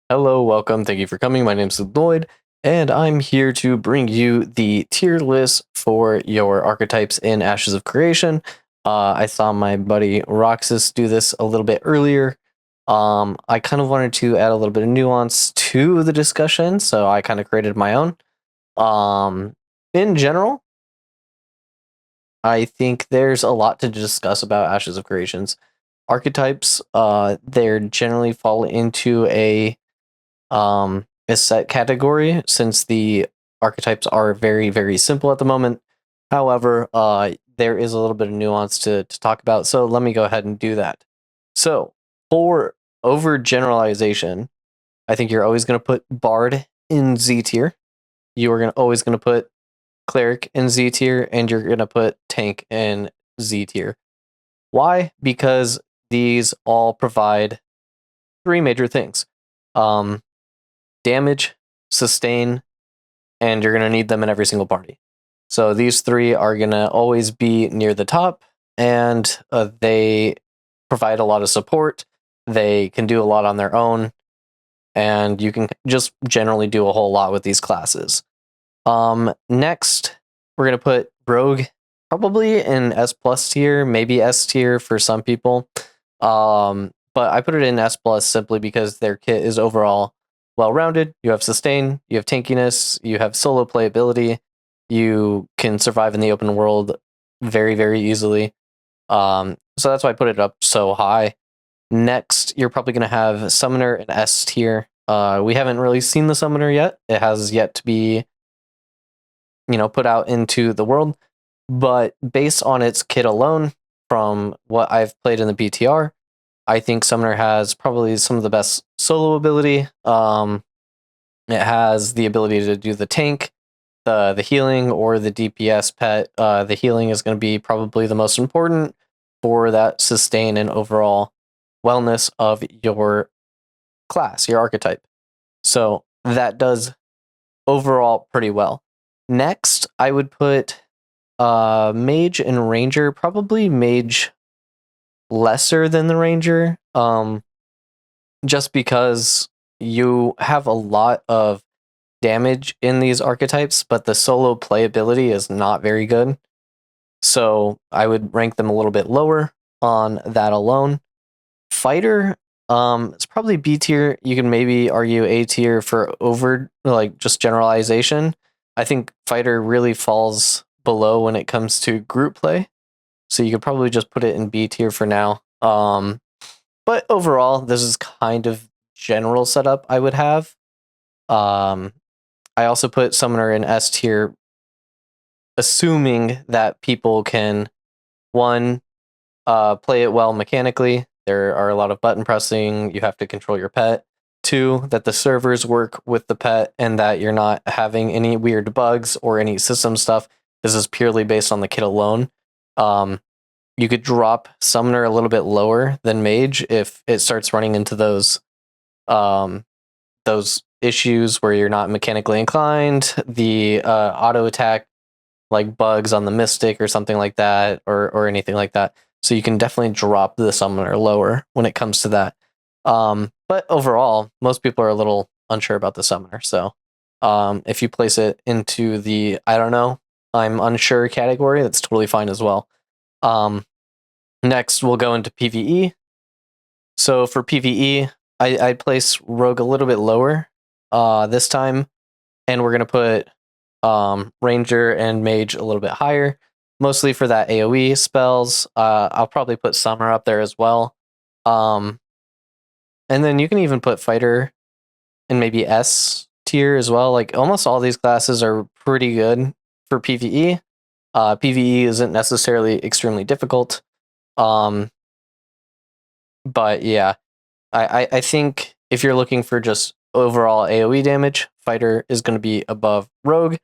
Hello, welcome. Thank you for coming. My name's Llewd Lloyd, and I'm here to bring you the tier list for your archetypes in Ashes of Creation. I saw my buddy Roxas do this a little bit earlier. I kind of wanted to add a little bit of nuance to the discussion, so I kind of created my own. In general, I think there's a lot to discuss about Ashes of Creations. Archetypes, they generally fall into a set category since the archetypes are very, very simple at the moment. However, there is a little bit of nuance to talk about, so let me go ahead and do that. So, for overgeneralization, I think you're always going to put Bard in Z tier. You are always going to put Cleric in Z tier, and you're going to put Tank in Z tier. Why? Because these all provide three major things. Damage, sustain, and you're going to need them in every single party. So these three are going to always be near the top, and they provide a lot of support. They can do a lot on their own, and you can just generally do a whole lot with these classes. Next, we're going to put Rogue probably in S plus tier, maybe S tier for some people. But I put it in S plus simply because their kit is overall well-rounded. You have sustain, you have tankiness, you have solo playability, you can survive in the open world very, very easily. So that's why I put it up so high. Next, you're probably going to have Summoner in S tier. We haven't really seen the Summoner yet. It has yet to be, put out into the world. But based on its kit alone, from what I've played in the BTR, I think Summoner has probably some of the best solo ability. It has the ability to do the tank, the healing, or the DPS pet. The healing is going to be probably the most important for that sustain and overall wellness of your class, your archetype. So that does overall pretty well. Next, I would put Mage and Ranger, probably Mage lesser than the Ranger, just because you have a lot of damage in these archetypes, but the solo playability is not very good. So I would rank them a little bit lower on that alone. Fighter, it's probably B tier. You can maybe argue A tier for just generalization. I think Fighter really falls below when it comes to group play. So you could probably just put it in B tier for now. But overall, this is kind of general setup I would have. I also put Summoner in S tier, assuming that people can, one, play it well mechanically. There are a lot of button pressing. You have to control your pet. Two, that the servers work with the pet and that you're not having any weird bugs or any system stuff. This is purely based on the kit alone. You could drop Summoner a little bit lower than Mage if it starts running into those issues where you're not mechanically inclined, the auto attack like bugs on the Mystic or something like that, or anything like that. So you can definitely drop the Summoner lower when it comes to that. But overall, most people are a little unsure about the Summoner. So if you place it into the I don't know, I'm unsure category, that's totally fine as well. Next, we'll go into PvE. So for PvE, I'd place Rogue a little bit lower this time, and we're going to put Ranger and Mage a little bit higher, mostly for that AoE spells. I'll probably put Summer up there as well. And then you can even put Fighter in maybe S tier as well. Like almost all these classes are pretty good for PvE. PvE isn't necessarily extremely difficult. But yeah, I think if you're looking for just overall AoE damage, Fighter is going to be above Rogue.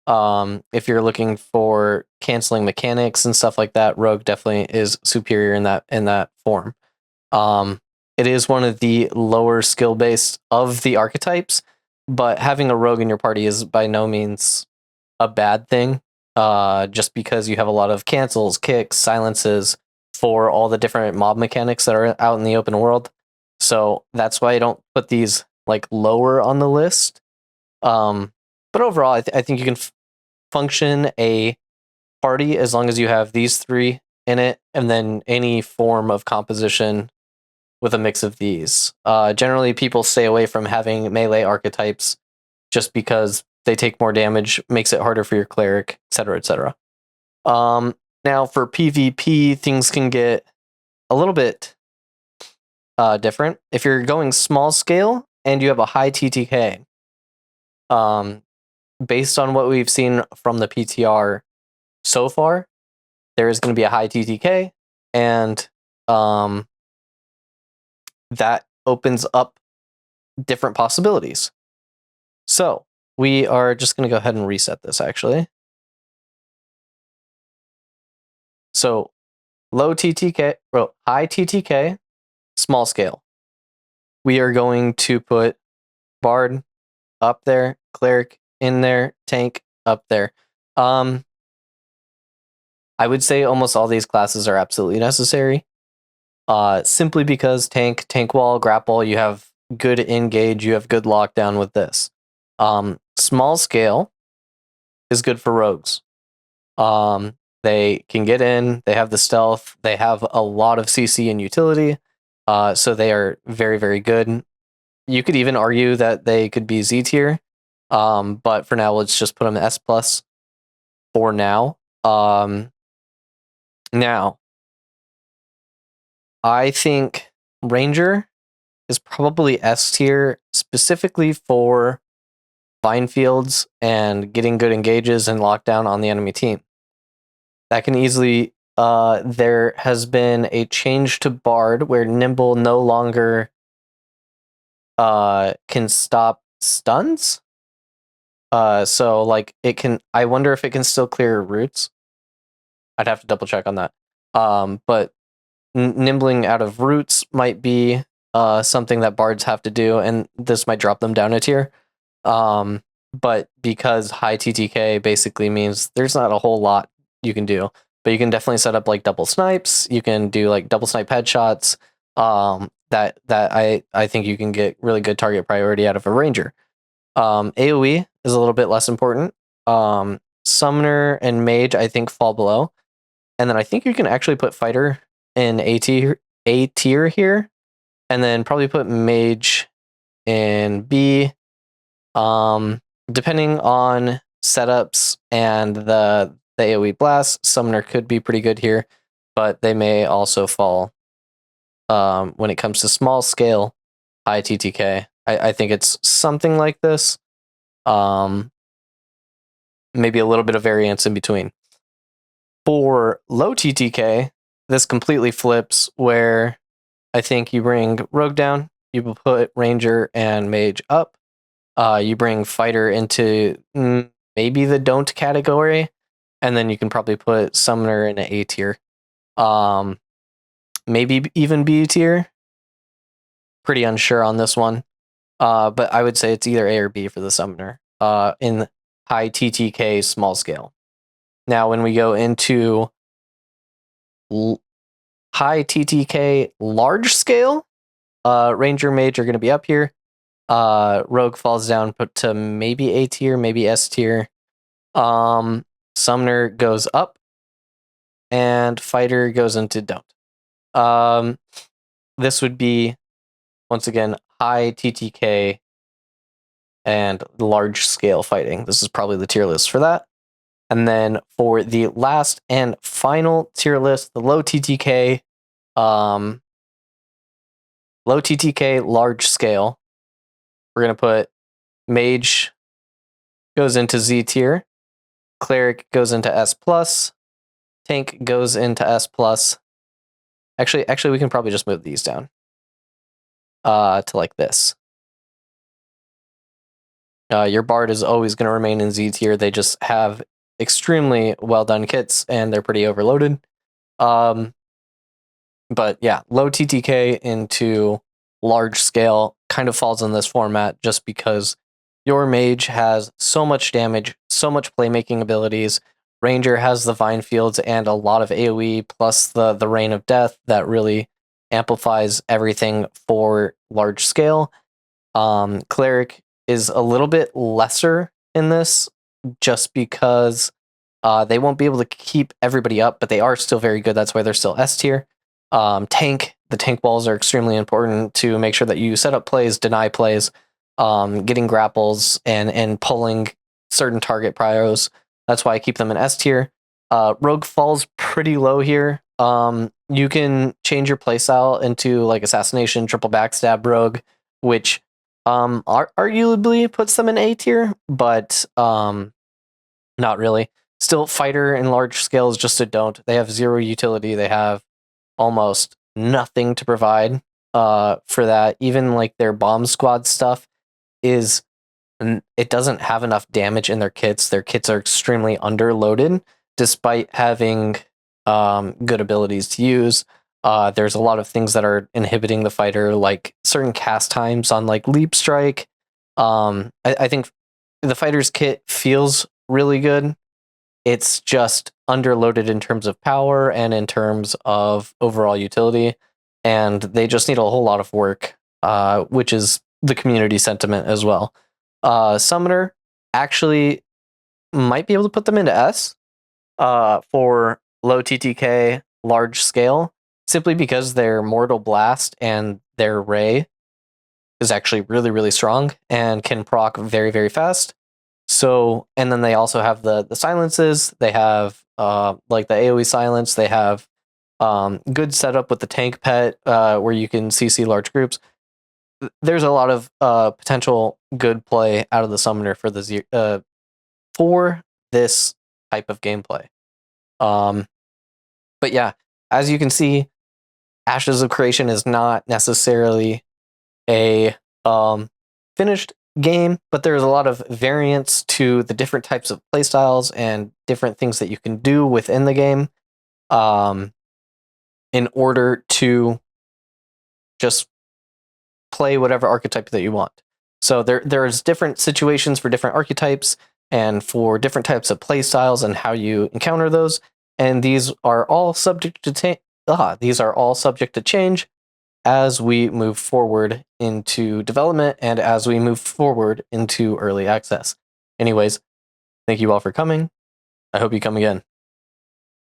If you're looking for canceling mechanics and stuff like that, Rogue definitely is superior in that form. It is one of the lower skill based of the archetypes, but having a Rogue in your party is by no means a bad thing. Just because you have a lot of cancels, kicks, silences for all the different mob mechanics that are out in the open world. So that's why I don't put these like lower on the list. But overall, I think you can function a party as long as you have these three in it, and then any form of composition with a mix of these. Generally, people stay away from having melee archetypes just because they take more damage, makes it harder for your cleric, etc., etc. Now, for PvP, things can get a little bit different. If you're going small scale and you have a high TTK, based on what we've seen from the PTR so far, there is going to be a high TTK, and that opens up different possibilities. So we are just going to go ahead and reset this, actually. So low TTK, well, high TTK, small scale. We are going to put Bard up there, Cleric in there, Tank up there. I would say almost all these classes are absolutely necessary. Simply because tank wall, grapple, you have good engage, you have good lockdown with this. Small scale is good for rogues. They can get in, they have the stealth, they have a lot of CC and utility, so they are very, very good. You could even argue that they could be Z tier, but for now, let's just put them S plus for now. Now, I think Ranger is probably S tier, specifically for vine fields and getting good engages and lockdown on the enemy team. That can easily... there has been a change to Bard where Nimble no longer can stop stuns. So like it can... I wonder if it can still clear roots. I'd have to double check on that. But nimbling out of roots might be something that bards have to do, and this might drop them down a tier. But because high TTK basically means there's not a whole lot you can do, but you can definitely set up like double snipes. You can do like double snipe headshots. That I think you can get really good target priority out of a ranger. AoE is a little bit less important. Summoner and mage I think fall below, and then I think you can actually put fighter in A tier here, and then probably put mage in B. Depending on setups and the AoE blast, summoner could be pretty good here, but they may also fall when it comes to small scale high TTK. I think it's something like this. Maybe a little bit of variance in between. For low TTK, this completely flips, where I think you bring rogue down, you put ranger and mage up, you bring fighter into maybe the don't category, and then you can probably put summoner in an A tier. Maybe even B tier. Pretty unsure on this one. But I would say it's either A or B for the summoner in high TTK small scale. Now, when we go into high TTK large scale, ranger mage are going to be up here. Rogue falls down put to maybe A tier, maybe S tier. Summoner goes up, and fighter goes into don't. This would be, once again, high TTK and large scale fighting. This is probably the tier list for that. And then for the last and final tier list, the low TTK, large scale, we're going to put mage goes into Z tier, cleric goes into S plus, tank goes into S plus. Actually, we can probably just move these down to like this. Your bard is always going to remain in Z tier. They just have extremely well done kits, and they're pretty overloaded. But yeah, low TTK into large scale kind of falls in this format just because your mage has so much damage, so much playmaking abilities. Ranger has the vine fields and a lot of AoE plus the Rain of Death that really amplifies everything for large scale. Cleric is a little bit lesser in this just because they won't be able to keep everybody up, but they are still very good. That's why they're still S tier. Tank, the tank balls are extremely important to make sure that you set up plays, deny plays, getting grapples, and pulling certain target prios. That's why I keep them in S tier. Rogue falls pretty low here. You can change your playstyle into like assassination, triple backstab rogue, which arguably puts them in A tier, but not really. Still, fighter in large scale is just a don't. They have zero utility. They have almost nothing to provide for that. Even like their bomb squad stuff is, it doesn't have enough damage in their kits. Their kits are extremely underloaded, despite having good abilities to use. There's a lot of things that are inhibiting the fighter, like certain cast times on like leap strike. I think the fighter's kit feels really good. It's just underloaded in terms of power and in terms of overall utility, and they just need a whole lot of work, which is the community sentiment as well. Summoner actually might be able to put them into S for low TTK, large scale, simply because their Mortal Blast and their Ray is actually really, really strong and can proc very, very fast. So, and then they also have the silences. They have like the AoE silence. They have good setup with the tank pet where you can CC large groups. There's a lot of potential good play out of the summoner for the for this type of gameplay. But yeah, as you can see, Ashes of Creation is not necessarily a finished game, but there's a lot of variance to the different types of playstyles and different things that you can do within the game in order to just play whatever archetype that you want. So there's different situations for different archetypes and for different types of playstyles and how you encounter those, and these are all subject to change as we move forward into development and as we move forward into early access. Anyways, thank you all for coming. I hope you come again.